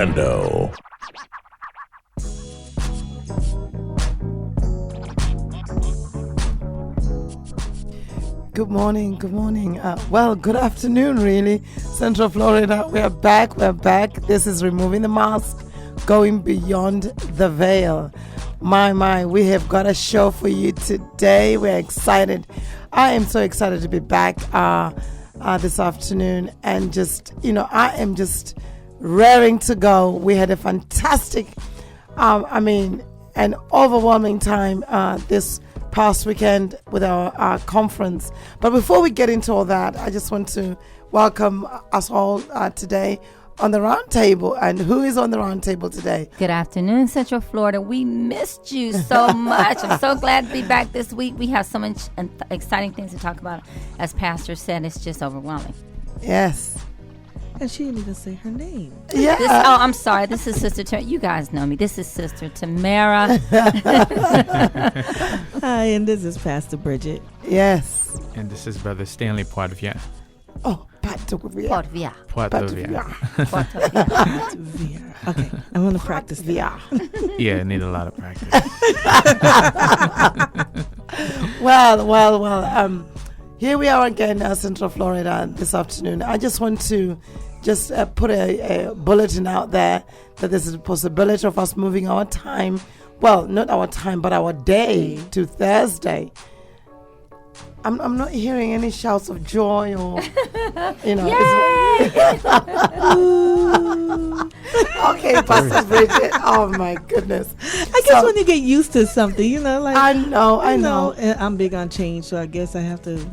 Orlando. Good morning. Good afternoon, really. Central Florida, we're back. This is Removing the Mask, Going Beyond the Veil. My, we have got a show for you today. We're excited. I am so excited to be back this afternoon, and I am just raring to go. We had a fantastic, an overwhelming time this past weekend with our conference. But before we get into all that, I just want to welcome us all today on the round table. And who is on the round table today? Good afternoon, Central Florida. We missed you so much. I'm so glad to be back this week. We have so much exciting things to talk about. As Pastor said, it's just overwhelming. Yes. And she didn't even say her name. Yeah. I'm sorry. This is Sister Tamara. You guys know me. This is Sister Tamara. Hi, and this is Pastor Bridget. Yes. And this is Brother Stanley Poitvien. Oh, Poitvien. Okay, I'm going to practice that. Yeah, I need a lot of practice. Well. Here we are again, Central Florida, this afternoon. I just want to put a bulletin out there that there's a possibility of us moving our time, well, not our time, but our day to Thursday. I'm not hearing any shouts of joy or, Okay, Pastor Bridget. Oh my goodness. I guess when you get used to something, I know. I'm big on change, so I guess I have to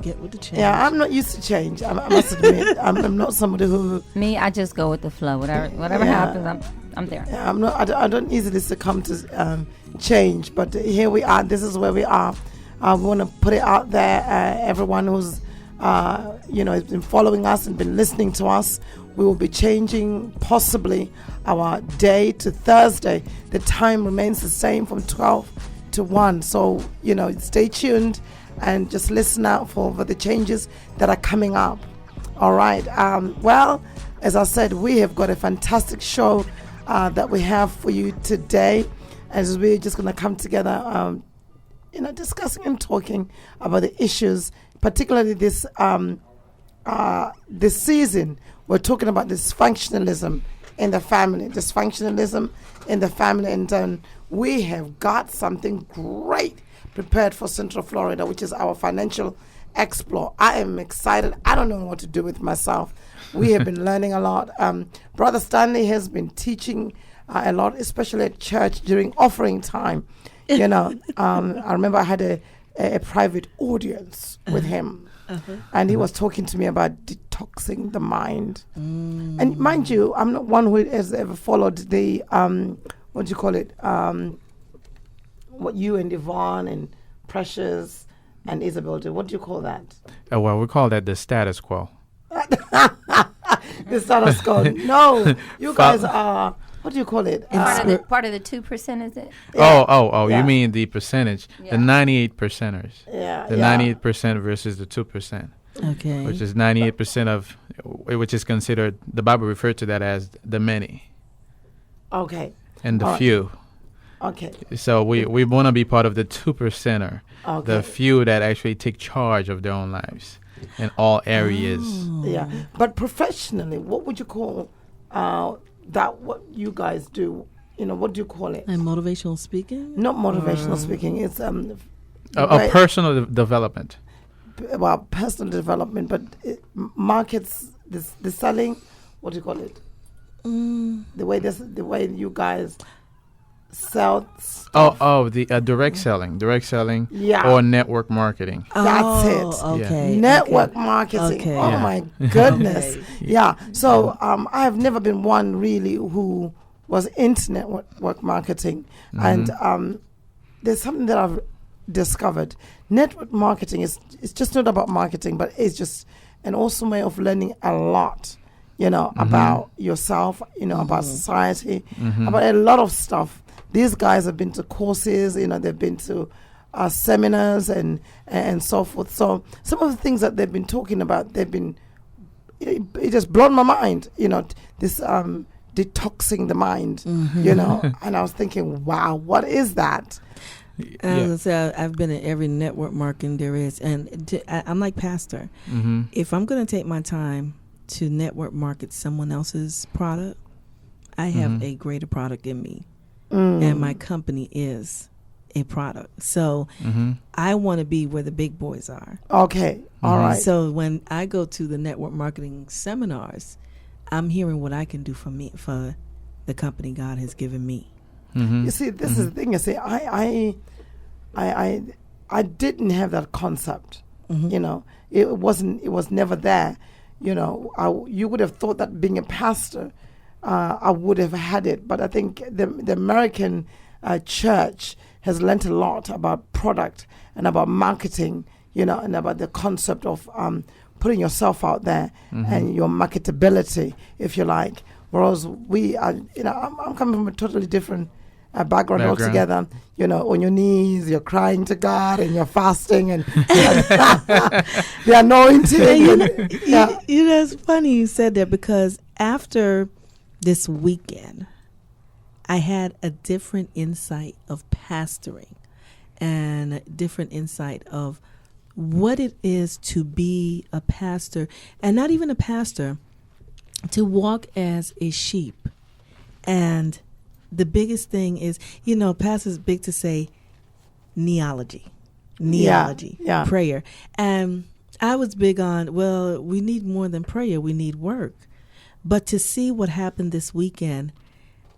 get with the change. Yeah, I'm not used to change. I must admit, I'm not somebody who. Me, I just go with the flow. Whatever happens, I'm there. Yeah, I'm not. I don't easily succumb to change. But here we are. This is where we are. I want to put it out there. Everyone who's has been following us and been listening to us. We will be changing possibly our day to Thursday. The time remains the same from 12 to 1. So, stay tuned and just listen out for the changes that are coming up. All right. Well, as I said, we have got a fantastic show that we have for you today. As we're just going to come together, discussing and talking about the issues, particularly this season. We're talking about dysfunctionalism in the family, and we have got something great prepared for Central Florida, which is our financial explore. I am excited. I don't know what to do with myself. We have been learning a lot. Brother Stanley has been teaching a lot, especially at church during offering time. I remember I had a private audience with him. And he was talking to me about detoxing the mind. And mind you, I'm not one who has ever followed the, what do you call it? What you and Yvonne and Precious and Isabel do. What do you call that? Well, we call that the status quo. The status quo. No, you guys are... What do you call it? Part of the 2%, is it? Yeah. Oh, you mean the percentage. Yeah. The 98 percenters. Yeah. The 98% versus the 2%. Okay. Which is 98% of, which is considered, the Bible referred to that as the many. Okay. And the few. Okay. So we want to be part of the 2%er. Okay. The few that actually take charge of their own lives in all areas. Oh. Yeah. But professionally, what would you call that what you guys do? What do you call it? And motivational speaking? Not motivational speaking. It's a personal development. Well, personal development, but it markets the selling. What do you call it? The way you guys sell stuff. Oh, direct selling. Yeah. Or network marketing. That's it. Okay. Yeah. Network marketing. Okay. Oh my goodness. Okay. Yeah. So I have never been one really who was into network marketing, and there's something that I've discovered. Network marketing it's just not about marketing, but it's just an awesome way of learning a lot. About yourself. About society, about a lot of stuff. These guys have been to courses, they've been to seminars and so forth. So some of the things that they've been talking about, it just blown my mind. This detoxing the mind, you know. And I was thinking, wow, what is that? As I said, I've been in every network marketing there is, and I'm like Pastor. If I'm going to take my time to network market someone else's product, I have a greater product in me, and my company is a product. So I want to be where the big boys are. Okay, all right. So when I go to the network marketing seminars, I'm hearing what I can do for me, for the company God has given me. You see, this is the thing. You see, I didn't have that concept. You know, it was never there. You know, you would have thought that being a pastor, I would have had it. But I think the American church has learnt a lot about product and about marketing, you know, and about the concept of putting yourself out there and your marketability, if you like. Whereas we are, you know, I'm coming from a totally different background altogether. You know, on your knees, you're crying to God and you're fasting and the anointing. You know, it's funny you said that, because after this weekend, I had a different insight of pastoring and a different insight of what it is to be a pastor, and not even a pastor, to walk as a sheep. And the biggest thing is, you know, pastor's big to say neology, prayer. And I was big on, well, we need more than prayer, we need work. But to see what happened this weekend,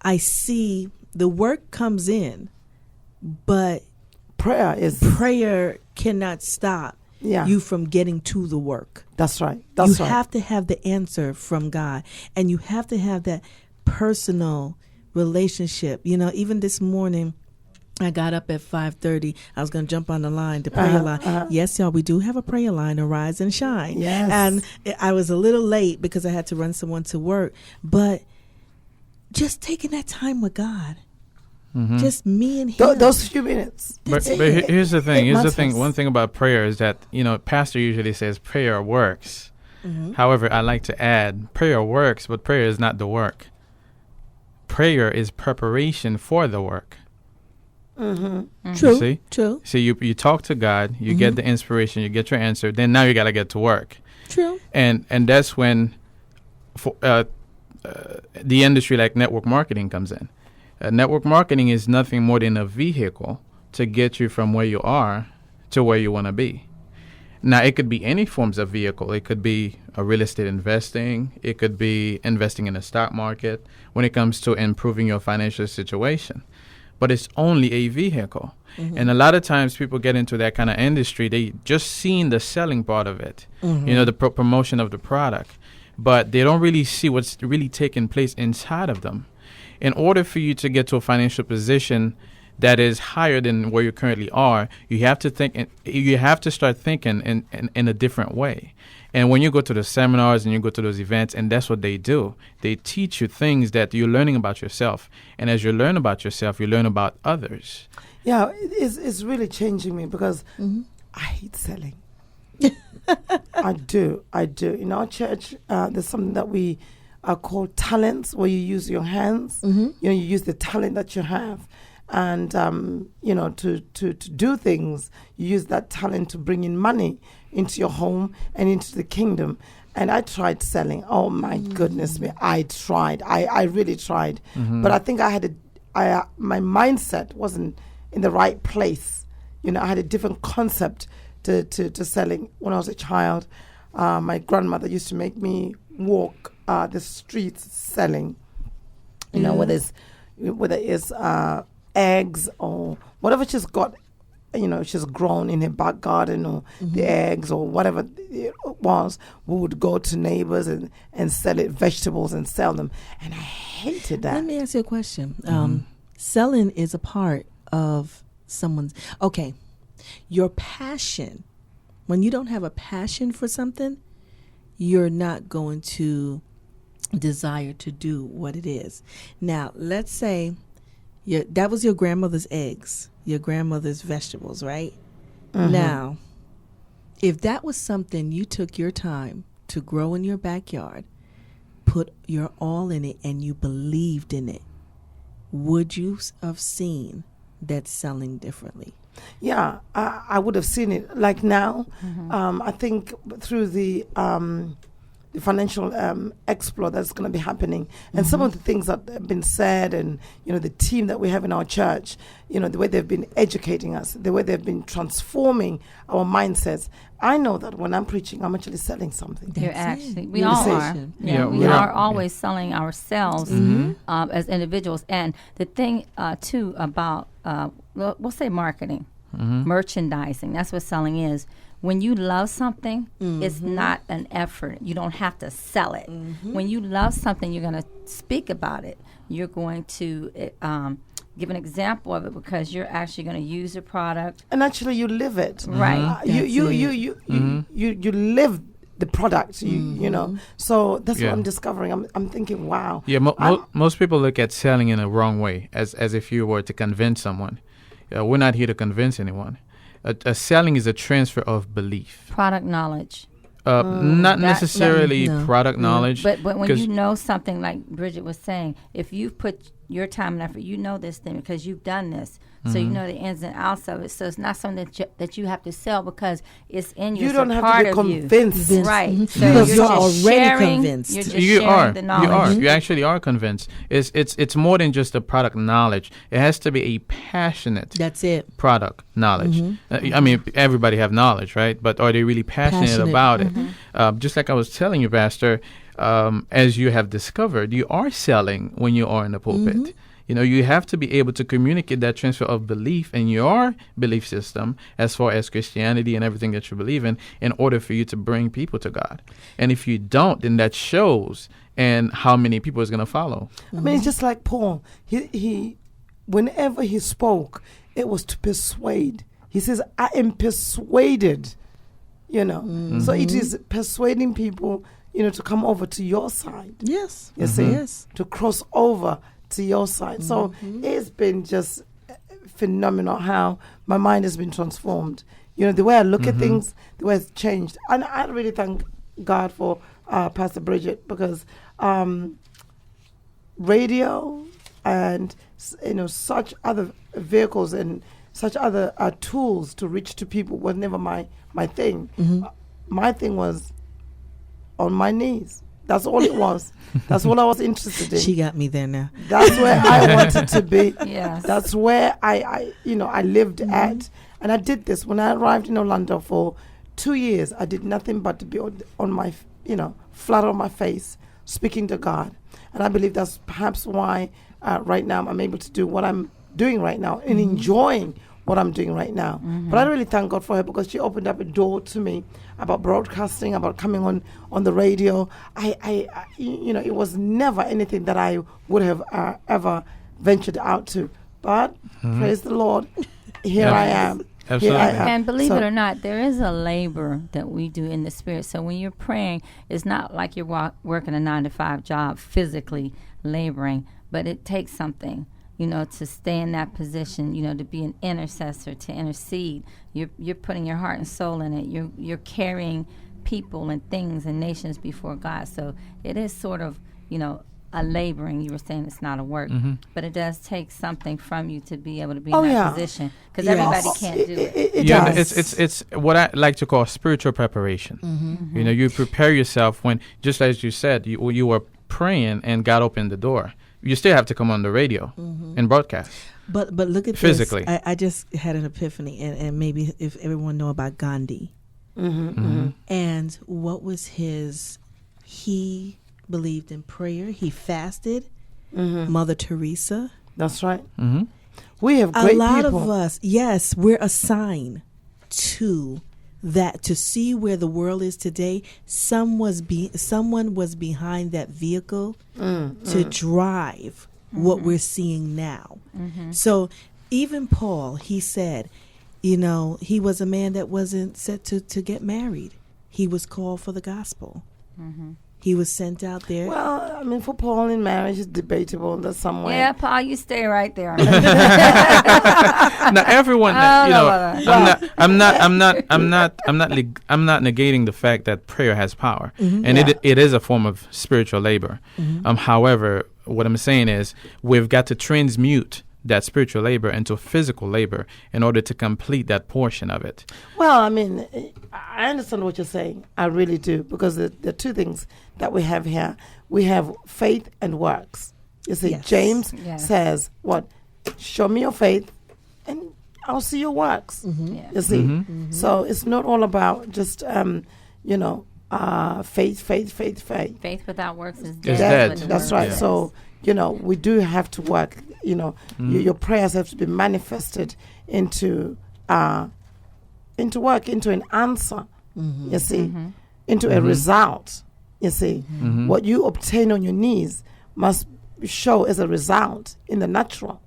I see the work comes in, but prayer cannot stop you from getting to the work. That's right. You have to have the answer from God, and you have to have that personal relationship. You know, even this morning, I got up at 5:30. I was going to jump on the line, the prayer line. Yes, y'all, we do have a prayer line, Arise and Shine. Yes. And I was a little late because I had to run someone to work. But just taking that time with God, just me and him. Those few minutes. But here's the thing. One thing about prayer is that, you know, pastor usually says prayer works. However, I like to add, prayer works, but prayer is not the work. Prayer is preparation for the work. True. See? True. So you talk to God, you get the inspiration, you get your answer, then now you got to get to work. True. And that's when the industry like network marketing comes in. Network marketing is nothing more than a vehicle to get you from where you are to where you want to be. Now, it could be any forms of vehicle. It could be a real estate investing. It could be investing in the stock market when it comes to improving your financial situation. But it's only a vehicle. And a lot of times people get into that kind of industry, they just seen the selling part of it, you know, the promotion of the product. But they don't really see what's really taking place inside of them. In order for you to get to a financial position that is higher than where you currently are, you have to think. You have to start thinking in a different way. And when you go to the seminars and you go to those events, and that's what they do, they teach you things that you're learning about yourself. And as you learn about yourself, you learn about others. Yeah, it's really changing me, because I hate selling. I do. In our church, there's something that we called talents, where you use your hands. You know, you use the talent that you have. And, you know, to do things, you use that talent to bring in money into your home and into the kingdom. And I tried selling. Oh, my goodness me. I tried. I really tried. But I think my mindset wasn't in the right place. You know, I had a different concept to selling. When I was a child, my grandmother used to make me walk the streets selling. You know, whether it's eggs or whatever she's got, you know, she's grown in her back garden, or the eggs or whatever it was, we would go to neighbors and sell it, vegetables, and sell them. And I hated that. Let me ask you a question. Selling is a part of someone's, your passion. When you don't have a passion for something, you're not going to desire to do what it is. Now, let's say that was your grandmother's eggs, your grandmother's vegetables, right? Now, if that was something you took your time to grow in your backyard, put your all in it and you believed in it, would you have seen that selling differently? Yeah, I would have seen it. Like now, I think through the financial exploit that's going to be happening, and some of the things that have been said, and the team that we have in our church, the way they've been educating us, the way they've been transforming our mindsets. I know that when I'm preaching, I'm actually selling something. You're actually, we all are. Yeah, we are always selling ourselves as individuals. And the thing too about we'll say marketing, merchandising. That's what selling is. When you love something, it's not an effort. You don't have to sell it. When you love something, you're going to speak about it. You're going to give an example of it because you're actually going to use the product. And actually, you live it. Right. You live the product. You know. So that's what I'm discovering. I'm thinking, wow. Yeah. Most people look at selling in a wrong way, as if you were to convince someone. We're not here to convince anyone. A selling is a transfer of belief. Product knowledge. Not necessarily product knowledge. But when you know something, like Bridget was saying, if you've put your time and effort, you know this thing because you've done this. So you know the ins and outs of it. So it's not something that you have to sell because it's in you. You don't have to be convinced. Right. So because you're already convinced. You're just sharing the knowledge. You actually are convinced. It's more than just a product knowledge. It has to be a passionate product knowledge. I mean, everybody have knowledge, right? But are they really passionate about it? Just like I was telling you, Pastor, as you have discovered, you are selling when you are in the pulpit. You have to be able to communicate that transfer of belief in your belief system as far as Christianity and everything that you believe in order for you to bring people to God. And if you don't, then that shows and how many people is going to follow. I mean, it's just like Paul. He whenever he spoke, it was to persuade. He says, I am persuaded, So it is persuading people, to come over to your side. Yes. You see? Yes. To cross over to your side. So it's been just phenomenal how my mind has been transformed. The way I look at things, the way it's changed. And I really thank God for Pastor Bridget because radio and such other vehicles and such other tools to reach to people was never my thing. My thing was on my knees. That's all it was. That's what I was interested in. She got me there now. That's where I wanted to be. Yes. That's where I lived at. And I did this. When I arrived in Orlando for 2 years, I did nothing but to be on my, flat on my face, speaking to God. And I believe that's perhaps why right now I'm able to do what I'm doing right now and enjoying what I'm doing right now. But I really thank God for her because she opened up a door to me about broadcasting, about coming on the radio. It was never anything that I would have ever ventured out to. But praise the Lord, here I am. Absolutely. Here I am. And believe it or not, there is a labor that we do in the spirit. So when you're praying, it's not like you're working a 9-to-5 job, physically laboring, but it takes something. To stay in that position, to be an intercessor, to intercede. You're putting your heart and soul in it. You're carrying people and things and nations before God. So it is sort of, a laboring. You were saying it's not a work, but it does take something from you to be able to be in that position because everybody can't do it. It's what I like to call spiritual preparation. You prepare yourself when, just as you said, you were praying and God opened the door. You still have to come on the radio and broadcast. But look at physically. This. I just had an epiphany, and maybe if everyone know about Gandhi. And what was his? He believed in prayer. He fasted. Mother Teresa. That's right. We have great people. A lot of us, yes, we're assigned to that to see where the world is today. Someone was behind that vehicle to drive what we're seeing now. So even Paul, he said, he was a man that wasn't set to get married. He was called for the gospel. He was sent out there. Well, I mean, for Paul in marriage, it's debatable in some way. Yeah, Paul, you stay right there. Now, everyone, I'm not negating the fact that prayer has power, and it is a form of spiritual labor. However, what I'm saying is we've got to transmute that spiritual labor into physical labor in order to complete that portion of it. Well, I mean, I understand what you're saying. I really do, because the two things that we have here, we have faith and works. You see, James says, what? Show me your faith and I'll see your works. You see? So it's not all about just, faith. Faith without works is dead. Dead. That's right. Yeah. So, we do have to work. Your prayers have to be manifested into work, into an answer. You see, into a result. You see, what you obtain on your knees must show as a result in the natural.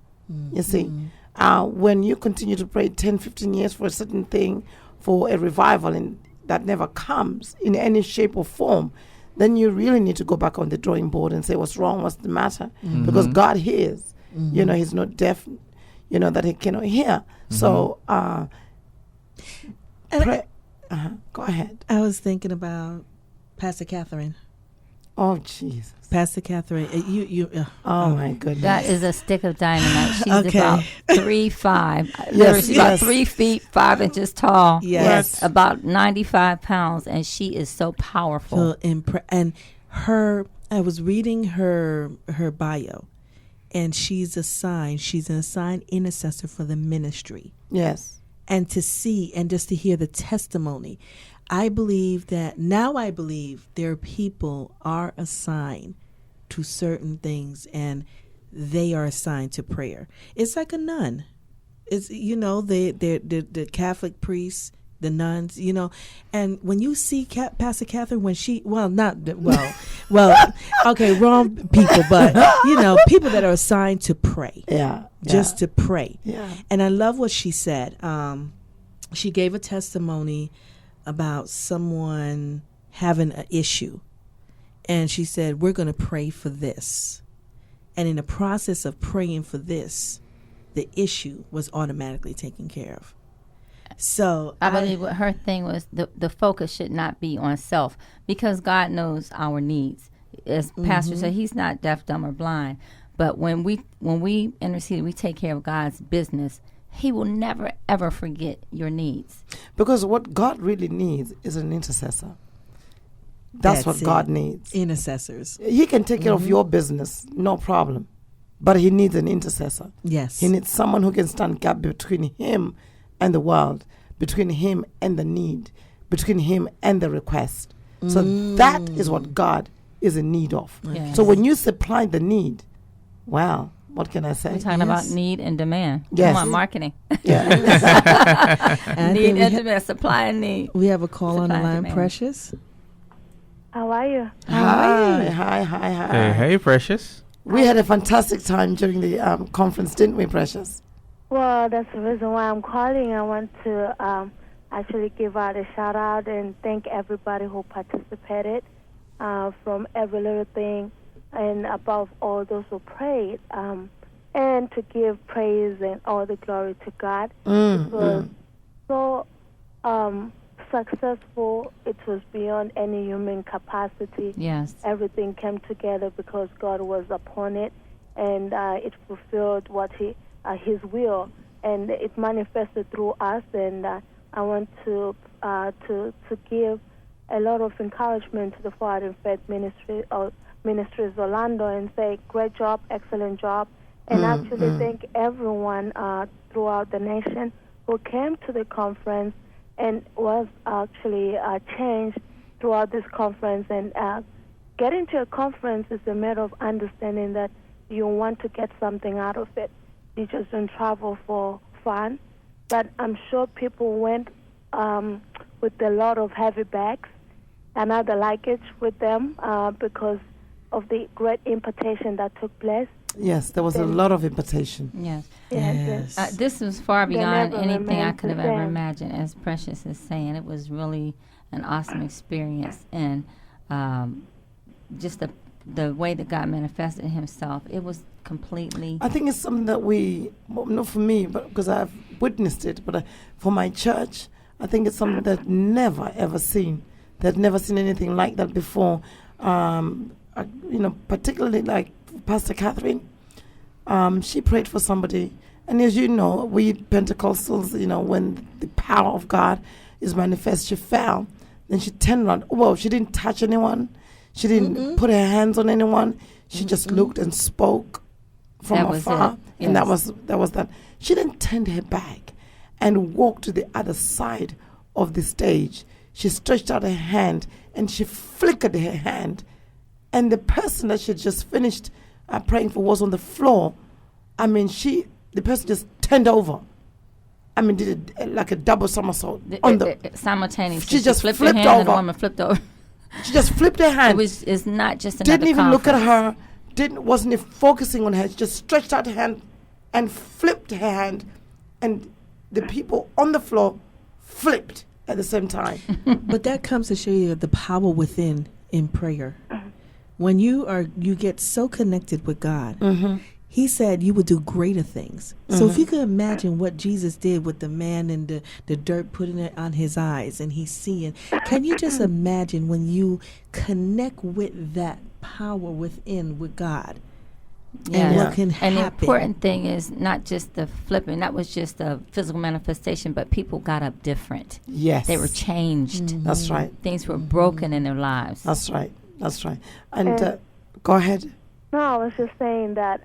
You see, when you continue to pray 10, 15 years for a certain thing, for a revival, and that never comes in any shape or form, then you really need to go back on the drawing board and say, what's wrong, what's the matter? Because God hears. He's not deaf, that he cannot hear. So, go ahead. I was thinking about Pastor Catherine. Oh, Jesus. Pastor Catherine, my goodness. That is a stick of dynamite. She's about 3'5". Yes, She's about 3 feet 5 inches tall. Yes. About 95 pounds, and she is so powerful. And I was reading her bio, and she's an assigned intercessor for the ministry. Yes. And to see and just to hear the testimony, I believe there are people are assigned to certain things, and they are assigned to prayer. It's like a nun. It's the Catholic priests, the nuns, and when you see Pastor Catherine, when wrong people, but people that are assigned to pray, to pray, and I love what she said. She gave a testimony about someone having an issue, and she said, we're going to pray for this, and in the process of praying for this, the issue was automatically taken care of. So I believe what her thing was, the focus should not be on self, because God knows our needs. As Pastor said, he's not deaf, dumb, or blind, but when we intercede, we take care of God's business. He will never, ever forget your needs. Because what God really needs is an intercessor. That's what God needs. Intercessors. He can take care of your business, no problem. But he needs an intercessor. Yes. He needs someone who can stand gap between him and the world, between him and the need, between him and the request. So that is what God is in need of. Yes. So when you supply the need, well, what can I say? We're talking about need and demand. Yes. Come on, marketing. Yeah. Need and demand, supply and need. We have a call on the line, Demand. Precious. How are you? Hi. Hey, Precious. We had a fantastic time during the conference, didn't we, Precious? Well, that's the reason why I'm calling. I want to actually give out a shout out and thank everybody who participated, from every little thing, and above all those who prayed, and to give praise and all the glory to God. It was so successful. It was beyond any human capacity. Yes. Everything came together because God was upon it, and it fulfilled what His will, and it manifested through us. And I want to give a lot of encouragement to the Forward in Faith Ministries Orlando and say, great job, excellent job, and actually thank everyone throughout the nation who came to the conference and was actually changed throughout this conference. And getting to a conference is a matter of understanding that you want to get something out of it. You just don't travel for fun. But I'm sure people went with a lot of heavy bags and other luggage with them because of the great impartation that took place. Yes, there was a lot of impartation. Yes. Yes. This was far beyond never anything I remained could have the ever same. imagined, as Precious is saying. It was really an awesome experience. And just the way that God manifested himself, it was completely... I think it's something that not for me, but because I've witnessed it, but for my church, I think it's something that never, ever seen. They'd never seen anything like that before. Particularly like Pastor Catherine, she prayed for somebody. And as you know, we Pentecostals, when the power of God is manifest, she fell. Then she turned around. Well, she didn't touch anyone. She didn't put her hands on anyone. She just looked and spoke from afar. Yes. And that was that. She then turned her back and walked to the other side of the stage. She stretched out her hand and she flickered her hand. And the person that she had just finished praying for was on the floor. I mean, the person just turned over. I mean, did it like a double somersault simultaneously. She just flipped her hand over. And the woman flipped over. She just flipped her hand. It's not just another Didn't even conference. look at her. Wasn't focusing on her. She just stretched out her hand and flipped her hand, and the people on the floor flipped at the same time. But that comes to show you the power within in prayer. When you get so connected with God, he said you would do greater things. So if you could imagine what Jesus did with the man and the dirt, putting it on his eyes and he's seeing, can you just imagine when you connect with that power within with God? And what can happen? And the important thing is not just the flipping. That was just a physical manifestation, but people got up different. Yes. They were changed. That's right. Things were broken in their lives. That's right. And go ahead. No, I was just saying that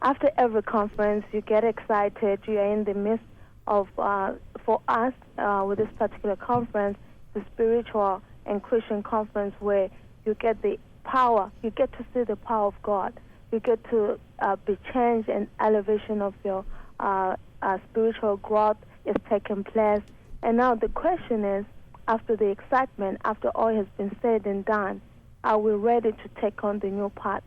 after every conference, you get excited. You are in the midst of, for us, with this particular conference, the spiritual and Christian conference where you get the power, you get to see the power of God. You get to be changed, and elevation of your spiritual growth is taking place. And now the question is, after the excitement, after all has been said and done, are we ready to take on the new part?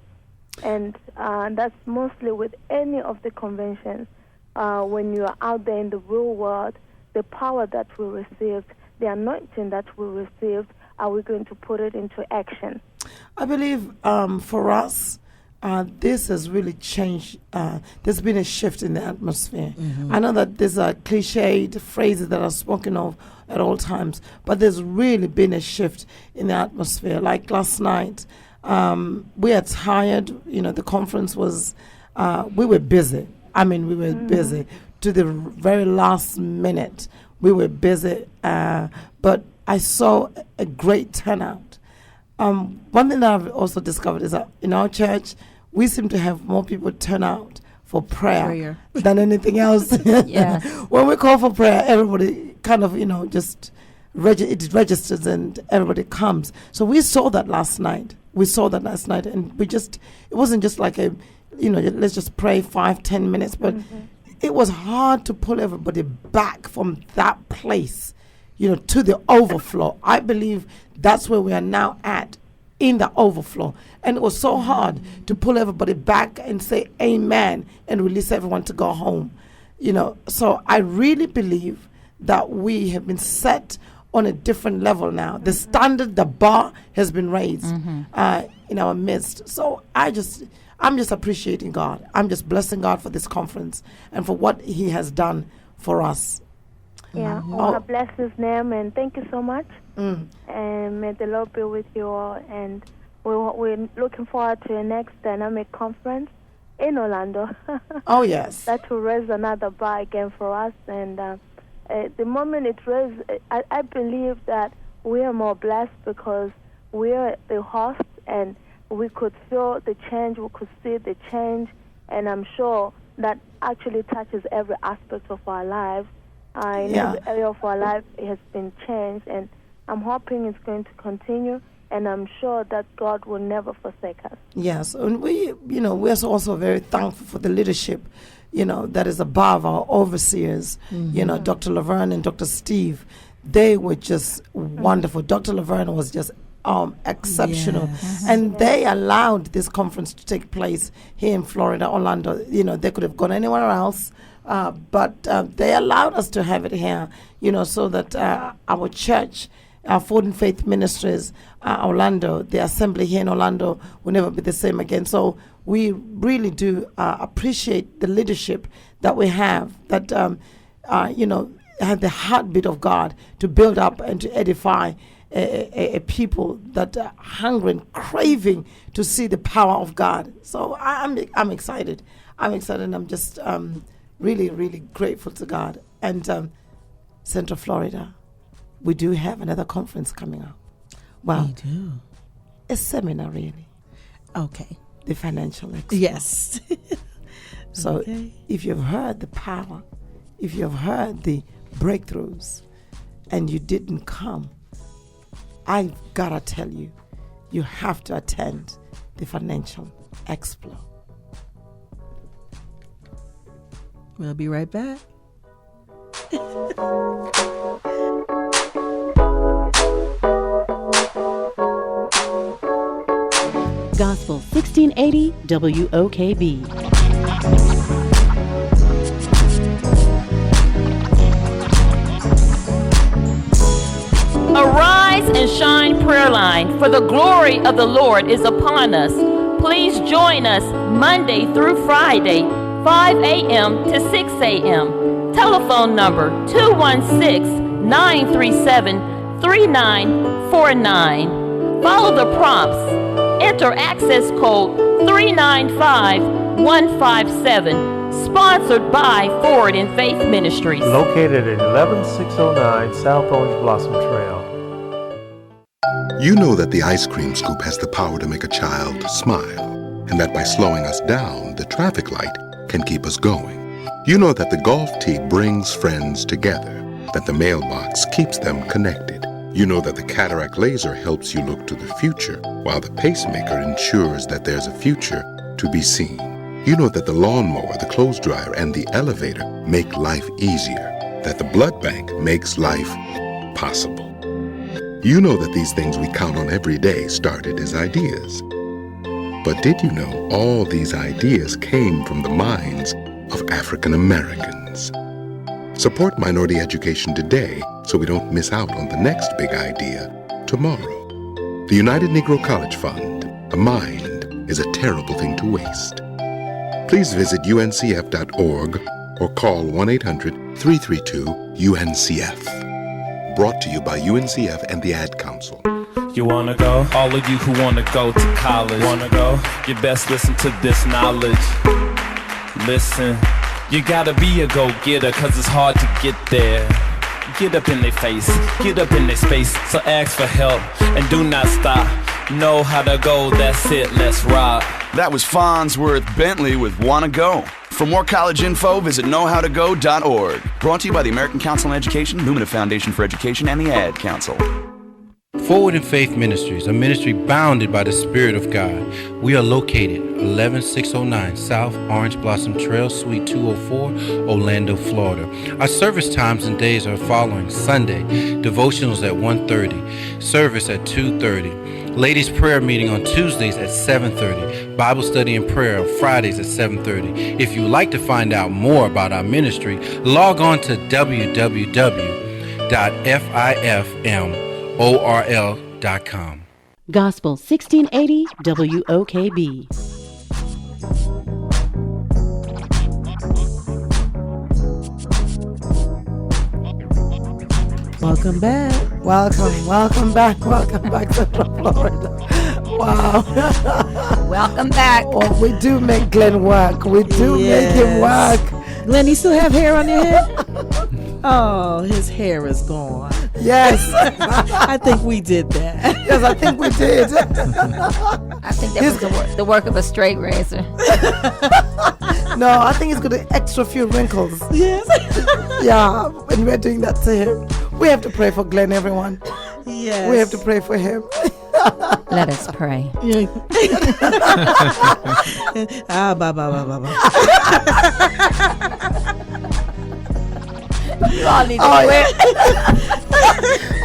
And that's mostly with any of the conventions. When you are out there in the real world, the power that we received, the anointing that we received, are we going to put it into action? I believe for us, this has really changed. There's been a shift in the atmosphere. I know that there's cliched phrases that are spoken of at all times, but there's really been a shift in the atmosphere. Like last night, we are tired. The conference was, we were busy. I mean, we were busy to the very last minute. We were busy, but I saw a great turnout. One thing that I've also discovered is that in our church, we seem to have more people turn out for prayer than anything else. Yes. When we call for prayer, everybody kind of, just it registers and everybody comes. So we saw that last night. And it wasn't just like let's just pray 5-10 minutes, but it was hard to pull everybody back from that place, to the overflow. I believe that's where we are now at, in the overflow. And it was so hard to pull everybody back and say amen and release everyone to go home. So I really believe that we have been set on a different level now. The standard, the bar has been raised in our midst. So I'm just appreciating God. I'm just blessing God for this conference and for what he has done for us. Yeah, God bless his name, and thank you so much. And may the Lord be with you all. And we're looking forward to the next dynamic conference in Orlando. Oh, yes. That will raise another bar again for us. And the moment it raised, I believe that we are more blessed because we are the host, and we could feel the change, we could see the change, and I'm sure that actually touches every aspect of our lives. In every area of our life, it has been changed, and I'm hoping it's going to continue, and I'm sure that God will never forsake us. Yes, and we're also very thankful for the leadership, that is above our overseers, Dr. Laverne and Dr. Steve. They were just wonderful. Dr. Laverne was just exceptional. Yes. And they allowed this conference to take place here in Florida, Orlando. They could have gone anywhere else. But they allowed us to have it here, so that our church Forward in Faith Ministries, Orlando, the assembly here in Orlando will never be the same again. So we really do appreciate the leadership that we have, that, have the heartbeat of God to build up and to edify a people that are hungry and craving to see the power of God. So I'm excited. I'm excited, and I'm just really, really grateful to God. And Central Florida, we do have another conference coming up. Well, we do. A seminar, really. Okay. The Financial Expo. Yes. So if you've heard the power, if you've heard the breakthroughs, and you didn't come, I've got to tell you, you have to attend the Financial Expo. We'll be right back. Gospel 1680 WOKB. Arise and shine prayer line, for the glory of the Lord is upon us. Please join us Monday through Friday, 5 a.m. to 6 a.m. Telephone number 216-937-3949. Follow the prompts. Enter access code 395157. Sponsored by Forward in Faith Ministries. Located at 11609 South Orange Blossom Trail. You know that the ice cream scoop has the power to make a child smile, and that by slowing us down, the traffic light can keep us going. You know that the golf tee brings friends together, that the mailbox keeps them connected. You know that the cataract laser helps you look to the future, while the pacemaker ensures that there's a future to be seen. You know that the lawnmower, the clothes dryer, and the elevator make life easier, that the blood bank makes life possible. You know that these things we count on every day started as ideas. But did you know all these ideas came from the minds of African Americans? Support minority education today so we don't miss out on the next big idea tomorrow. The United Negro College Fund, a mind is a terrible thing to waste. Please visit uncf.org or call 1-800-332-UNCF. Brought to you by UNCF and the Ad Council. You wanna go? All of you who wanna go to college, wanna go? You best listen to this knowledge. Listen, you gotta be a go-getter, cause it's hard to get there. Get up in their face, get up in their space, so ask for help and do not stop. Know how to go, that's it, let's rock. That was Farnsworth Bentley with Wanna Go. For more college info, visit knowhowtogo.org. Brought to you by the American Council on Education, Lumina Foundation for Education, and the Ad Council. Forward in Faith Ministries, a ministry bounded by the Spirit of God. We are located 11609 South Orange Blossom Trail, Suite 204, Orlando, Florida. Our service times and days are following: Sunday, devotionals at 1:30, service at 2:30, ladies prayer meeting on Tuesdays at 7:30, Bible study and prayer on Fridays at 7:30. If you would like to find out more about our ministry, log on to www.fifmorl.com. Gospel 1680 WOKB. Welcome back. Welcome back to Florida. Wow. Welcome back. Oh, we do make Glenn work. We do make him work. Glenn, you still have hair on your head? Oh, his hair is gone. Yes. I think we did that. Yes, I think we did. I think that was the work of a straight razor. No, I think it's got an extra few wrinkles. Yes. Yeah, and we're doing that to him. We have to pray for Glenn, everyone. Yes. We have to pray for him. Let us pray. You all need to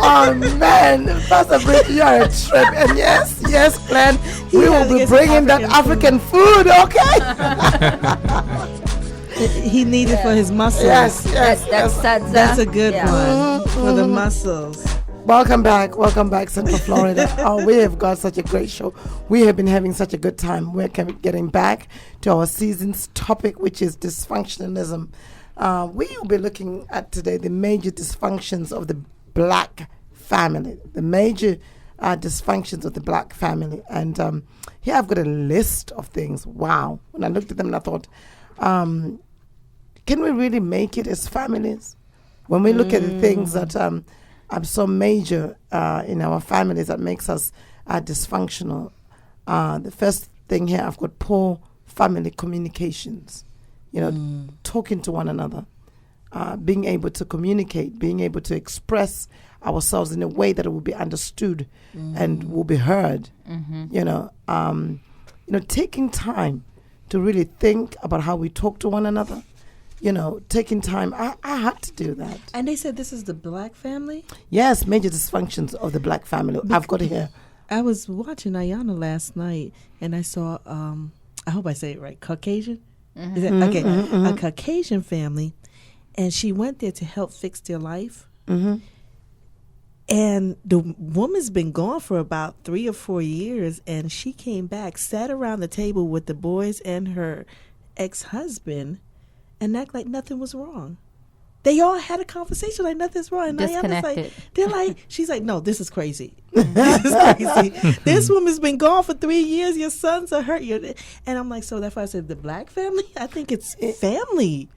Oh man, Pastor Britt, you are a trip. And yes, Glenn, we will be bringing that African food, okay? He needed for his muscles. Yes. That's a good one for the muscles. Welcome back, Central Florida. We have got such a great show. We have been having such a good time. We're getting back to our season's topic, which is dysfunctionalism. We will be looking at today the major dysfunctions of the black family, dysfunctions of the black family. And here I've got a list of things. Wow. When I looked at them and I thought, can we really make it as families? When we look at the things that are so major in our families that makes us dysfunctional. The first thing here, I've got poor family communications. Talking to one another, being able to communicate, being able to express ourselves in a way that it will be understood and will be heard. Taking time to really think about how we talk to one another. Taking time. I had to do that. And they said this is the black family? Yes, major dysfunctions of the black family. I've got it here. I was watching Ayana last night, and I saw, I hope I say it right, Caucasian? Is it? Okay, a Caucasian family, and she went there to help fix their life. And the woman's been gone for about 3 or 4 years, and she came back, sat around the table with the boys and her ex-husband, and act like nothing was wrong. They all had a conversation like nothing's wrong. And Disconnected. She's like, no, this is crazy. This is crazy. This woman's been gone for 3 years. Your sons are hurt. And I'm like, so that's why I said the black family? I think it's family.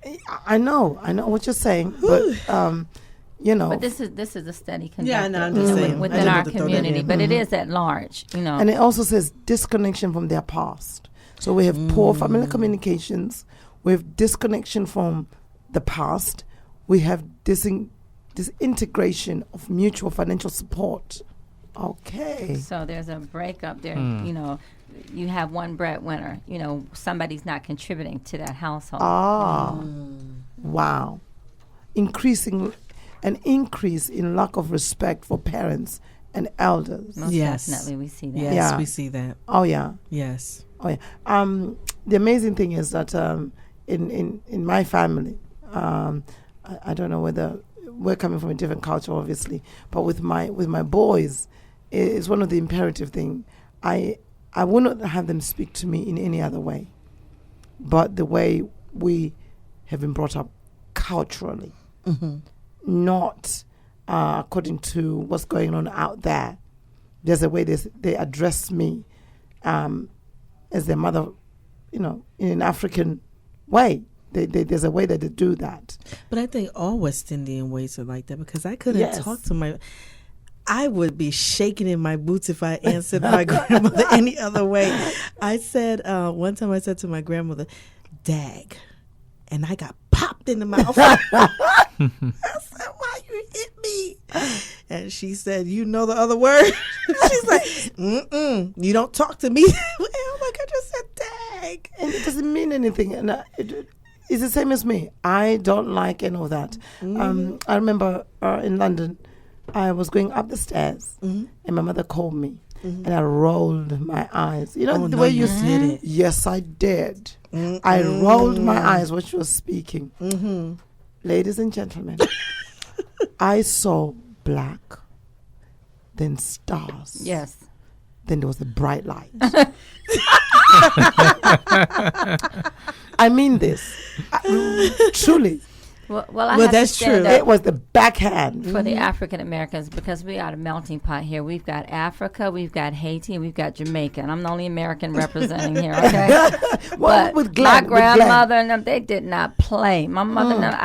I know what you're saying, but But this is a study conducted. Yeah, I know, I'm just saying. Within our community, but it is at large. And it also says disconnection from their past. So we have poor family communications. We have disconnection from the past. We have disintegration of mutual financial support. Okay. So there's a breakup there. You have one breadwinner. Somebody's not contributing to that household. Wow. An increase in lack of respect for parents and elders. Most definitely, we see that. Yes, we see that. Oh, yeah. Yes. Oh, yeah. The amazing thing is that in my family, I don't know whether we're coming from a different culture, obviously, but with my boys, it's one of the imperative things. I will not have them speak to me in any other way, but the way we have been brought up culturally, not according to what's going on out there. There's a way they address me as their mother, in an African way. There's a way that they do that. But I think all West Indian ways are like that, because I couldn't talk to I would be shaking in my boots if I answered my grandmother any other way. I said, one time I said to my grandmother, "Dag," and I got popped in the mouth. I said, "Why you hit me?" And she said, "You know the other word?" She's like, "You don't talk to me." I'm like, I just said "dag," and it doesn't mean anything. And it's the same as me. I don't like any of that. I remember in London, I was going up the stairs, and my mother called me, and I rolled my eyes. The way you did it. Yes, I did. I rolled my eyes when she was speaking. Ladies and gentlemen, I saw black, then stars. Yes. Then there was a bright light. I mean this. Truly. Well, I have that's to stand true. up It was the backhand. for the African Americans, because we are a melting pot here. We've got Africa, we've got Haiti, and we've got Jamaica. And I'm the only American representing here, okay? Well, but my grandmother and them, they did not play. My mother and them,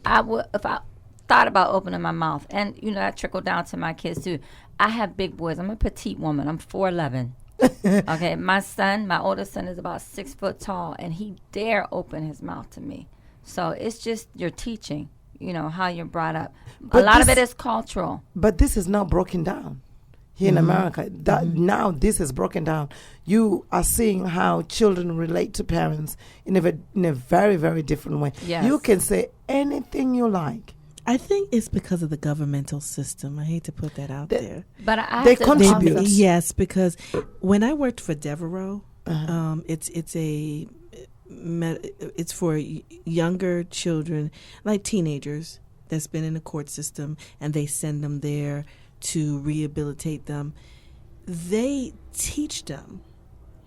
I would, if I thought about opening my mouth. And, that trickled down to my kids, too. I have big boys. I'm a petite woman. I'm 4'11". Okay, my oldest son is about 6 foot tall, and he dare open his mouth to me. So it's just your teaching, how you're brought up. But a lot of it is cultural. But this is now broken down here in America. Now this is broken down. You are seeing how children relate to parents in a very, very different way. Yes. You can say anything you like. I think it's because of the governmental system. I hate to put that out there. But I They have to contribute. also- Yes, because when I worked for Devereaux, it's for younger children, like teenagers, that's been in the court system, and they send them there to rehabilitate them, they teach them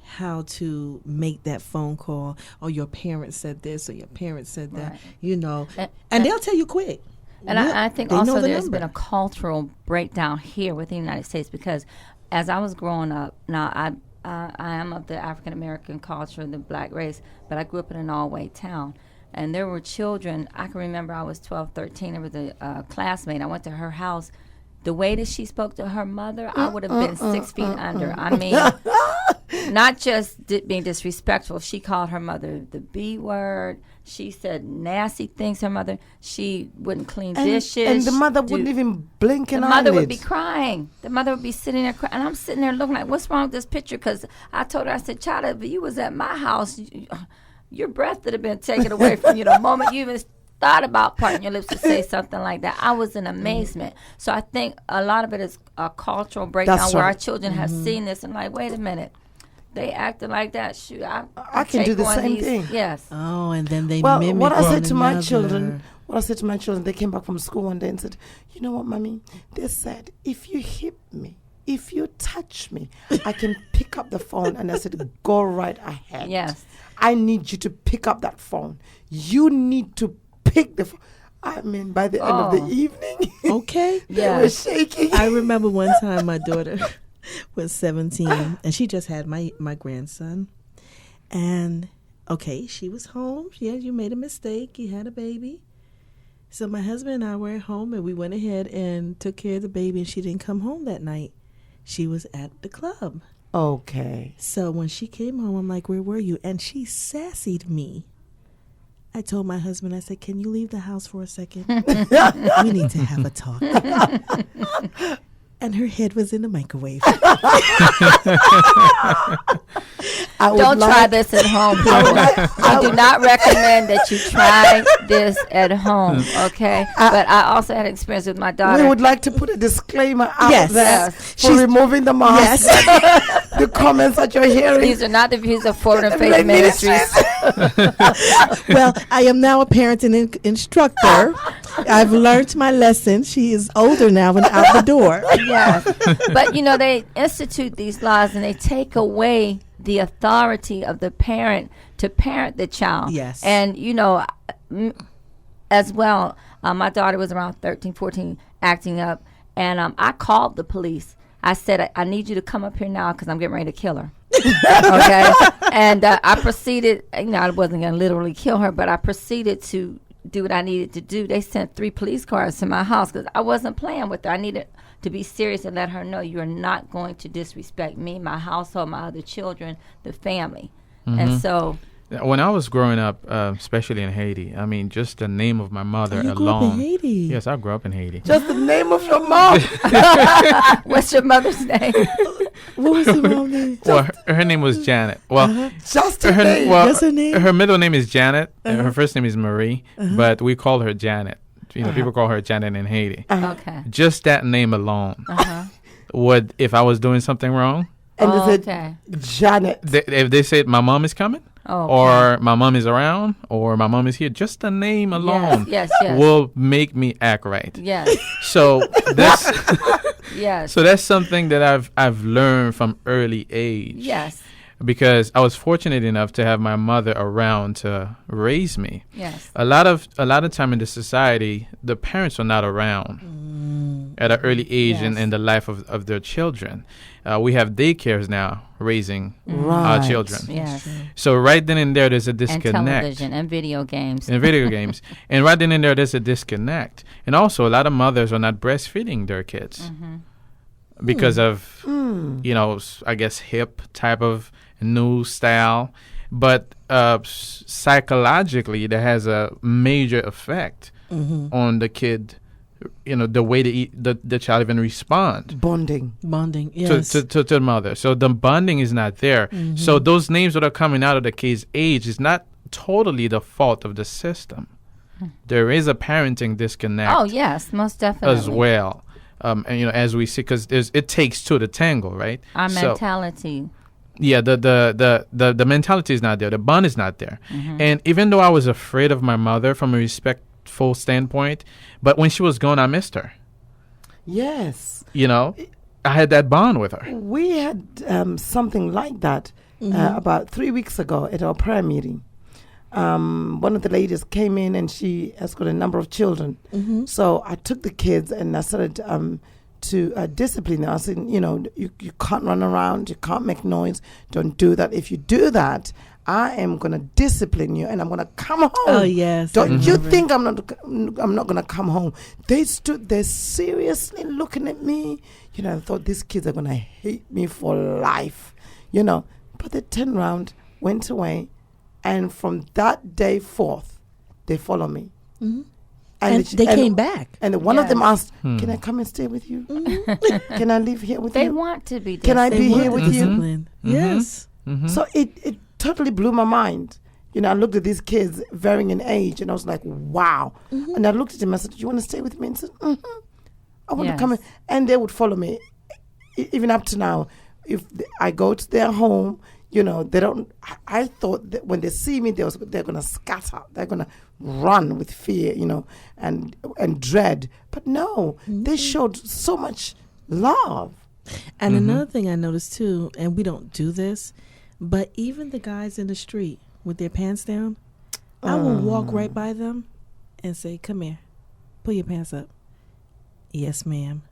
how to make that phone call, or your parents said this or your parents said that, and they'll tell you quick. And I think also there's been a cultural breakdown here within the United States, because as I was growing up, now I am of the African American culture, the black race, but I grew up in an all-white town. And there were children, I can remember I was 12, 13, there was a classmate, I went to her house. The way that she spoke to her mother, I would have been 6 feet under. I mean, not just being disrespectful. She called her mother the B word. She said nasty things to her mother. She wouldn't clean dishes. And the mother wouldn't even blink an eyelid. The mother would be crying. The mother would be sitting there crying. And I'm sitting there looking like, what's wrong with this picture? Because I told her, I said, child, if you was at my house, your breath would have been taken away from you the moment you even thought about parting your lips to say something like that. I was in amazement. So I think a lot of it is a cultural breakdown where our children have seen this and like, wait a minute, they acted like that. Shoot, I can do the same thing. Yes. Oh, and then they mimic what I said to my children, they came back from school one day and said, you know what, Mommy? They said, if you hit me, if you touch me, I can pick up the phone. And I said, go right ahead. Yes. I need you to pick up that phone. You need to pick the phone. I mean, by the end of the evening, they were shaking. I remember one time my daughter was 17, and she just had my grandson. And, she was home. Yeah, you made a mistake. You had a baby. So my husband and I were at home, and we went ahead and took care of the baby, and she didn't come home that night. She was at the club. Okay. So when she came home, I'm like, where were you? And she sassied me. I told my husband, I said, can you leave the house for a second? We need to have a talk. And her head was in the microwave. Don't try this at home, people. I do not recommend that you try this at home, okay? But I also had experience with my daughter. We would like to put a disclaimer out there for removing the mask. Yes. The comments that you're hearing. These are not the views of Forward and Faith Ministries. Well, I am now a parent and instructor. I've learned my lesson. She is older now and out the door. Yes. But, they institute these laws and they take away the authority of the parent to parent the child. Yes. And, as well, my daughter was around 13, 14, acting up. And I called the police. I said, I need you to come up here now because I'm getting ready to kill her. Okay? And I proceeded, I wasn't going to literally kill her, but I proceeded to do what I needed to do. They sent 3 police cars to my house because I wasn't playing with her. I needed to be serious and let her know you are not going to disrespect me, my household, my other children, the family. Mm-hmm. And so... When I was growing up, especially in Haiti, I mean, just the name of my mother alone. You grew up in Haiti? Yes, I grew up in Haiti. Just the name of your mom? What's your mother's name? What was her mom's name? Well, her name was Janet. Well, just her name. Well, just her name? Her middle name is Janet. Her first name is Marie, but we call her Janet. People call her Janet in Haiti. Okay. Just that name alone would, if I was doing something wrong. And they said, Janet. If they said my mom is coming. Or my mom is around, or my mom is here. Just the name alone will make me act right. Yes. So that's so that's something that I've learned from early age. Yes. Because I was fortunate enough to have my mother around to raise me. Yes. A lot of time in the society, the parents are not around at an early age in the life of their children. We have daycares now raising our children. Yes. So right then and there's a disconnect. And television and video games. And And right then and there's a disconnect. And also a lot of mothers are not breastfeeding their kids because of, I guess, hip type of new style. But psychologically, that has a major effect on the kid. The way the child even respond. Bonding, yes. To the mother. So the bonding is not there. So those names that are coming out of the kid's age is not totally the fault of the system. There is a parenting disconnect. Oh, yes, most definitely. As well. And, as we see, because it takes two to tangle, right? Our mentality. Yeah, the mentality is not there. The bond is not there. And even though I was afraid of my mother from a respectful standpoint, but when she was gone, I missed her. Yes. You know, I had that bond with her. We had something like that about 3 weeks ago at our prayer meeting. One of the ladies came in and she has got a number of children. So I took the kids and I started to discipline them. I said, you know, you can't run around, you can't make noise, don't do that. If you do that, I am going to discipline you and I'm going to come home. Oh, yes. Don't you think I'm not going to come home? They stood there seriously looking at me. You know, I thought these kids are going to hate me for life, you know. But they turned around, went away, and from that day forth, they follow me. And they came back. And one of them asked, can I come and stay with you? Can I live here with you? They want to be Can I be here with discipline. Yes. So it totally blew my mind. You know, I looked at these kids varying in age, and I was like, wow. And I looked at them and I said, do you want to stay with me? And I said, I want to come in. And they would follow me. Even up to now, if I go to their home, you know, they don't. I thought that when they see me, they're going to scatter. They're going to run with fear, you know, and dread. But no, they showed so much love. And another thing I noticed too, and we don't do this, but even the guys in the street with their pants down, I will walk right by them and say, "Come here, pull your pants up." Yes, ma'am.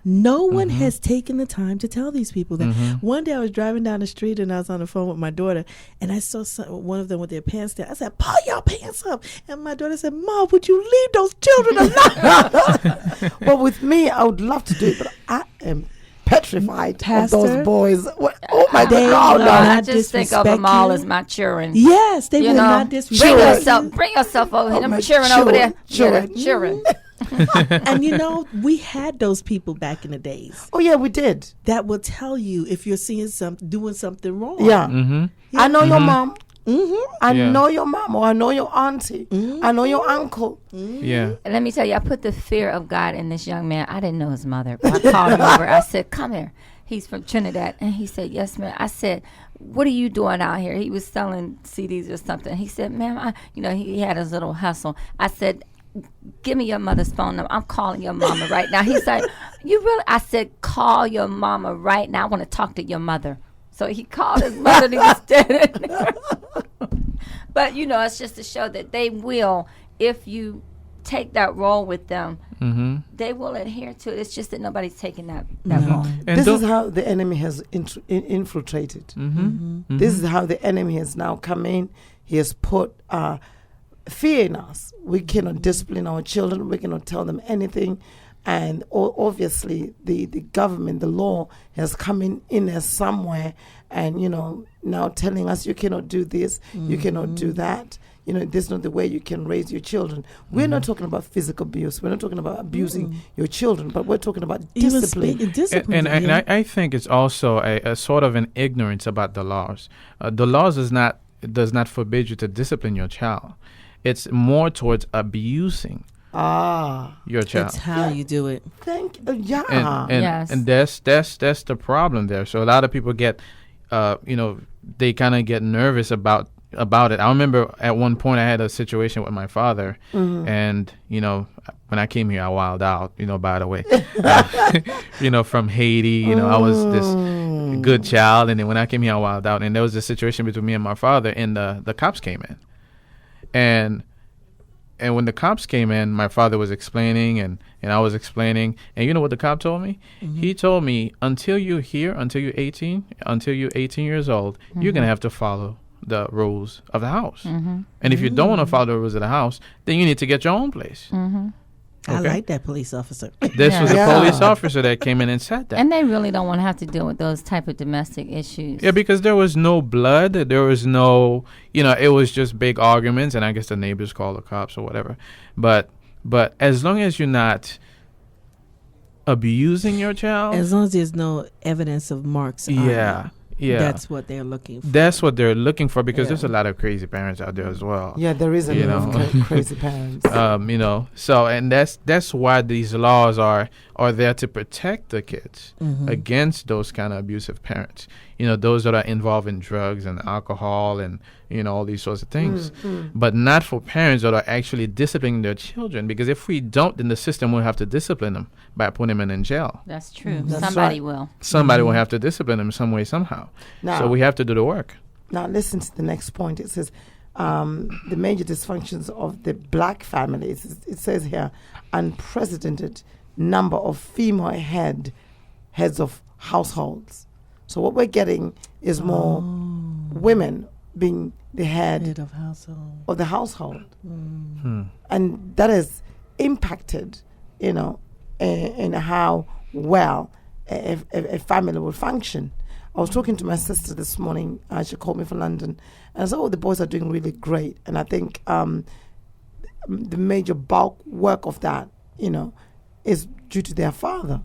No one has taken the time to tell these people that. One day I was driving down the street and I was on the phone with my daughter and I saw one of them with their pants down. I said, pull your pants up. And my daughter said, Mom, would you leave those children alone? Well, with me, I would love to do it, but I am petrified of those boys. Oh, my God. I just think of them all as my children. Yes, they will not disrespect. Bring yourself over here. Them children over there. Children. And you know, we had those people back in the days. Oh yeah, we did. That will tell you if you're seeing doing something wrong. Yeah. I know your mom. I know your mom, or I know your auntie. I know your uncle. Yeah. And let me tell you, I put the fear of God in this young man. I didn't know his mother, but I called him over. I said, "Come here." He's from Trinidad, and he said, "Yes, ma'am." I said, "What are you doing out here?" He was selling CDs or something. He said, "Ma'am, he had his little hustle." I said, "Give me your mother's phone number. I'm calling your mama right now." He's like, "You really?" I said, "Call your mama right now. I want to talk to your mother." So he called his mother and he was dead in there. But, you know, it's just to show that they will, if you take that role with them, they will adhere to it. It's just that nobody's taking that role. And this is how the enemy has infiltrated. This is how the enemy has now come in. He has put fear in us. We cannot discipline our children. We cannot tell them anything. And obviously the government, the law has come in there somewhere and, you know, now telling us you cannot do this, you cannot do that. You know, this is not the way you can raise your children. We're not talking about physical abuse. We're not talking about abusing your children, but we're talking about discipline. And I think it's also a sort of an ignorance about the laws. The laws does not forbid you to discipline your child. It's more towards abusing your child. That's how you do it. Thank you. And that's the problem there. So a lot of people get, they kind of get nervous about it. I remember at one point I had a situation with my father, and when I came here I wilded out. By the way, from Haiti. I was this good child, and then when I came here I wilded out. And there was a situation between me and my father, and the cops came in, and when the cops came in, my father was explaining, and I was explaining, and you know what the cop told me? He told me, until you're 18 years old, you're gonna have to follow the rules of the house. And if you don't want to follow the rules of the house, then you need to get your own place. Okay? I like that police officer. This was a police officer that came in and said that. And they really don't want to have to deal with those type of domestic issues. Yeah, because there was no blood. There was no, it was just big arguments, and I guess the neighbors called the cops or whatever. But as long as you're not abusing your child. As long as there's no evidence of marks on it. Yeah, that's what they're looking for. That's what they're looking for, because there's a lot of crazy parents out there as well. Yeah, there is a lot of crazy parents. So and that's why these laws are there to protect the kids against those kind of abusive parents. those that are involved in drugs and alcohol and, all these sorts of things. But not for parents that are actually disciplining their children, because if we don't, then the system will have to discipline them by putting them in jail. That's true. That's Somebody right. will. Somebody will have to discipline them some way, somehow. Now, so we have to do the work. Now, listen to the next point. It says, the major dysfunctions of the black families. It says here, unprecedented number of female heads of households. So what we're getting is more women being the head of household. Of the household. And that has impacted, in how well a family will function. I was talking to my sister this morning. She called me from London. And I said, the boys are doing really great. And I think the major bulk work of that, is due to their father,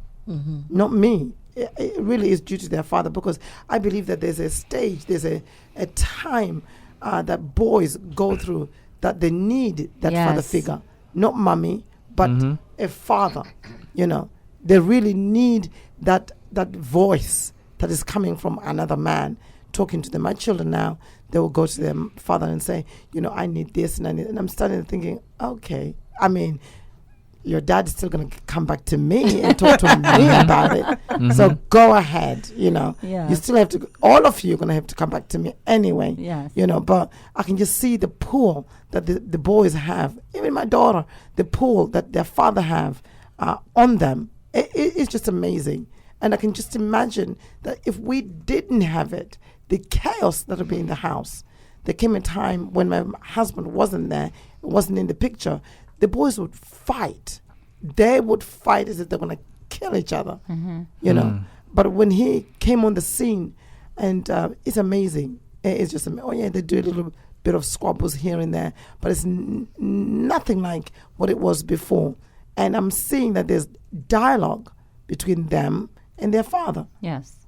not me. It really is due to their father, because I believe that there's a stage, there's a time that boys go through that they need that father figure. Not mommy, but a father. They really need that voice that is coming from another man talking to them. My children now, they will go to their father and say, I need this and I need, and I'm starting thinking, okay, I mean, your dad is still going to come back to me and talk to me about it. So go ahead, You still have to, all of you are going to have to come back to me anyway. Yes. But I can just see the pull that the boys have, even my daughter, the pull that their father have on them. It's just amazing. And I can just imagine that if we didn't have it, the chaos that would be in the house. There came a time when my husband wasn't there, wasn't in the picture. The boys would fight. They would fight as if they're going to kill each other, But when he came on the scene, and it's amazing. It's just amazing. They do a little bit of squabbles here and there, but it's nothing like what it was before. And I'm seeing that there's dialogue between them and their father. Yes.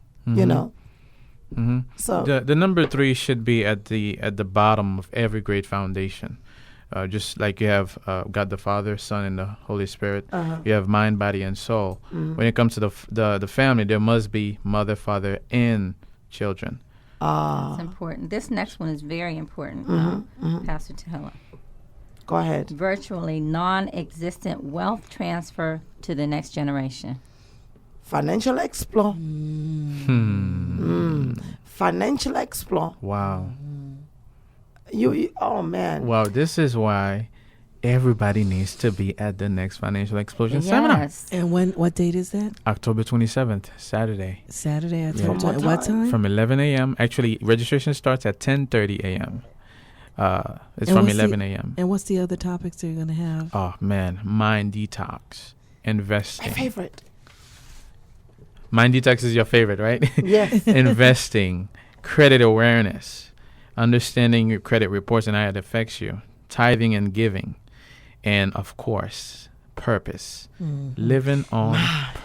So the number 3 should be at the bottom of every great foundation. Just like you have God the Father, Son, and the Holy Spirit, you have mind, body, and soul. When it comes to the family, there must be mother, father, and children. It's important. This next one is very important, Pastor Taylor. Go ahead. Virtually non-existent wealth transfer to the next generation. Financial exploit. Financial exploit. Wow. Oh man. Wow, this is why everybody needs to be at the next Financial Explosion seminar. And what date is that? October 27th, Saturday. Saturday at what time? From 11 a.m. Actually, registration starts at 10:30 a.m. It's from 11 a.m. And what's the other topics that you're going to have? Oh, man. Mind detox. Investing. My favorite. Mind detox is your favorite, right? Yes. Investing. Credit awareness. Understanding your credit reports and how it affects you. Tithing and giving. And, of course, purpose. Living on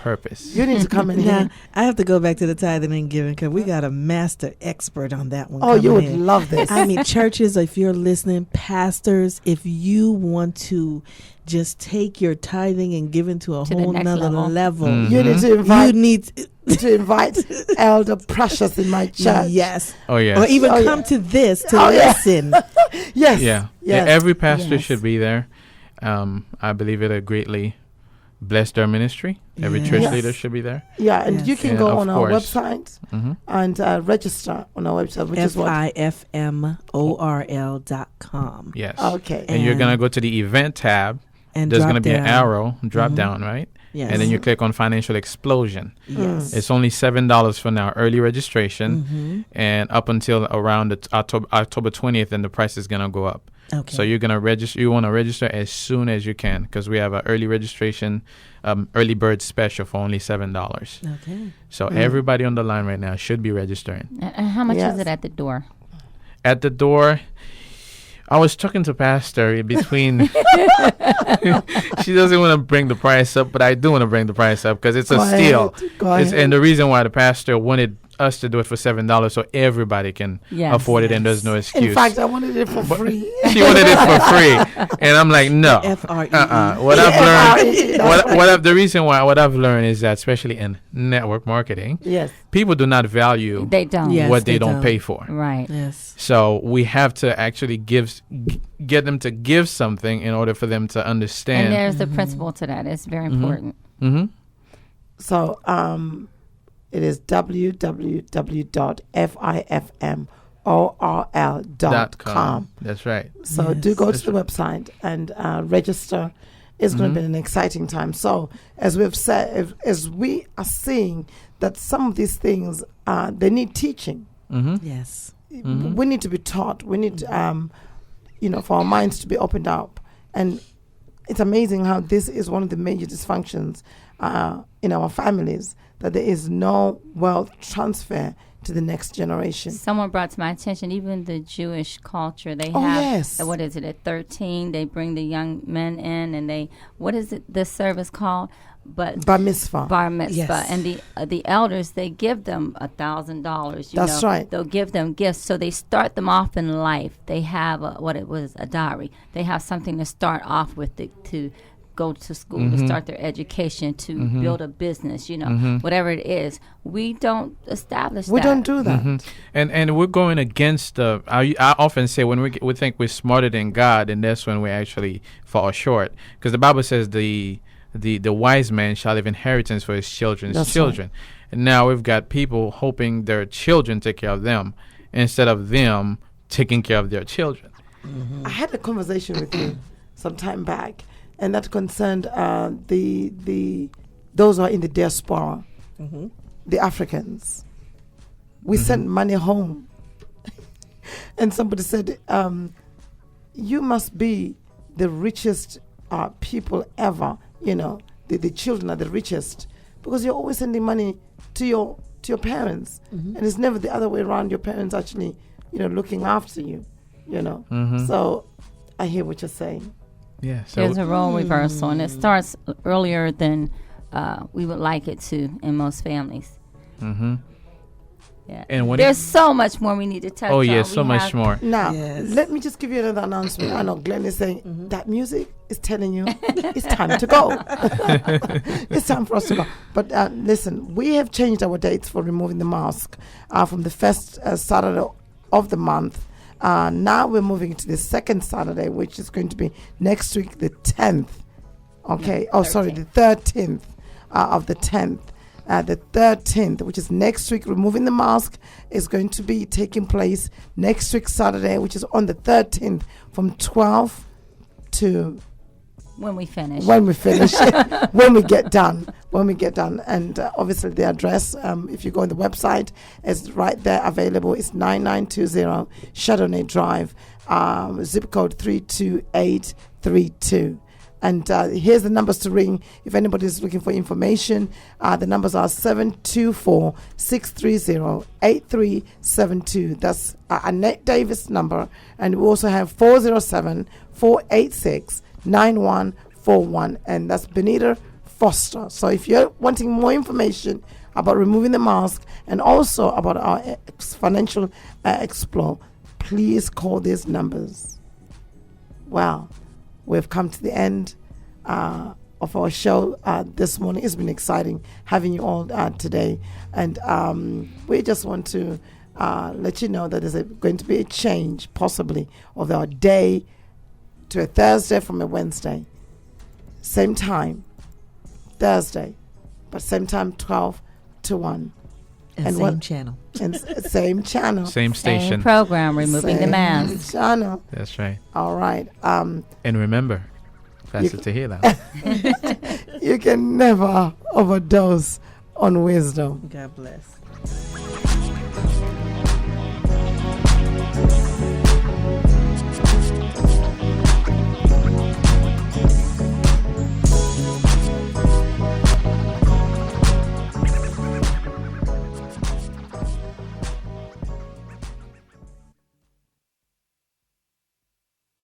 purpose. You need to come in here. I have to go back to the tithing and giving because we got a master expert on that one. Oh, you would love this. I mean, churches, if you're listening, pastors, if you want to just take your tithing and giving to a whole nother level, you need to invite Elder Precious in my church. Yes. Oh, yes. Or even come to this to listen. Yes. Yeah. Every pastor should be there. I believe it'll greatly bless their ministry. Every church leader should be there. Yeah, and you can go on our website and register on our website, which is what? FIFMORL.com. Yes. Okay. And you're going to go to the event tab. And there's going to be an arrow, drop down, right? Yes. And then you click on Financial Explosion. Yes. It's only $7 for now, early registration. And up until around October 20th, and the price is going to go up. Okay. So you're going to register. You want to register as soon as you can because we have an early registration, early bird special for only $7. Okay. So everybody on the line right now should be registering. And how much is it at the door? At the door, I was talking to Pastor between. She doesn't want to bring the price up, but I do want to bring the price up because it's a steal. Go ahead. And the reason why the pastor wanted us to do it for $7 so everybody can afford it, and there's no excuse. In fact, I wanted it for free. She wanted it for free, and I'm like, no. What I've learned, what I've learned is that, especially in network marketing, people do not value what they don't pay for. Right. Yes. So we have to actually get them to give something in order for them to understand. And there's the principle to that. It's very important. Mm-hmm. So it is www.fifmorl.com. That's right. So do go to the website and register. It's going to be an exciting time. So as we've said, as we are seeing that some of these things, they need teaching. Mm-hmm. Yes. Mm-hmm. We need to be taught. We need, for our minds to be opened up. And it's amazing how this is one of the major dysfunctions in our families, that there is no wealth transfer to the next generation. Someone brought to my attention, even the Jewish culture, they have, what is it, at 13, they bring the young men in, and what is it, this service called? But Bar mitzvah. Bar mitzvah. Yes. And the elders, they give them $1,000. That's right. They'll give them gifts. So they start them off in life. They have a diary. They have something to start off with to go to school, to start their education, to build a business, whatever it is. We don't establish that. We don't do that. Mm-hmm. And we're going against I often say when we think we're smarter than God, and that's when we actually fall short. Because the Bible says the wise man shall leave inheritance for his children's children. Right. And now we've got people hoping their children take care of them instead of them taking care of their children. Mm-hmm. I had a conversation with you some time back, and that concerned those who are in the diaspora, the Africans. We sent money home, and somebody said, "You must be the richest people ever. The children are the richest because you're always sending money to your parents, and it's never the other way around. Your parents actually, looking after you. So I hear what you're saying. Yeah, so there's a role reversal, and it starts earlier than we would like it to in most families. Mm-hmm. Yeah. And there's so much more we need to touch on. Oh, yeah, so much more. Now, let me just give you another announcement. I know Glenn is saying that music is telling you it's time to go. It's time for us to go. But listen, we have changed our dates for removing the mask from the first Saturday of the month. Now we're moving to the second Saturday, which is going to be next week, the 10th. Okay. No, the 13th of the 10th. The 13th, which is next week, removing the mask is going to be taking place next week, Saturday, which is on the 13th from 12 to... When we finish. When we get done. And obviously the address, if you go on the website, is right there available. It's 9920 Chardonnay Drive, zip code 32832. And here's the numbers to ring if anybody is looking for information. The numbers are 724-630-8372. That's Annette Davis' number. And we also have 407-486-9141. And that's Benita Foster. So if you're wanting more information about removing the mask and also about our financial explore, please call these numbers. Wow. We've come to the end of our show this morning. It's been exciting having you all today. And we just want to let you know that there's going to be a change, possibly, of our day to a Thursday from a Wednesday. Same time, Thursday, but same time, 12 to 1. And same channel. And same channel. Same station. Same program, removing the mask. Channel. That's right. All right. And remember, Pastor Tehila, you can never overdose on wisdom. God bless.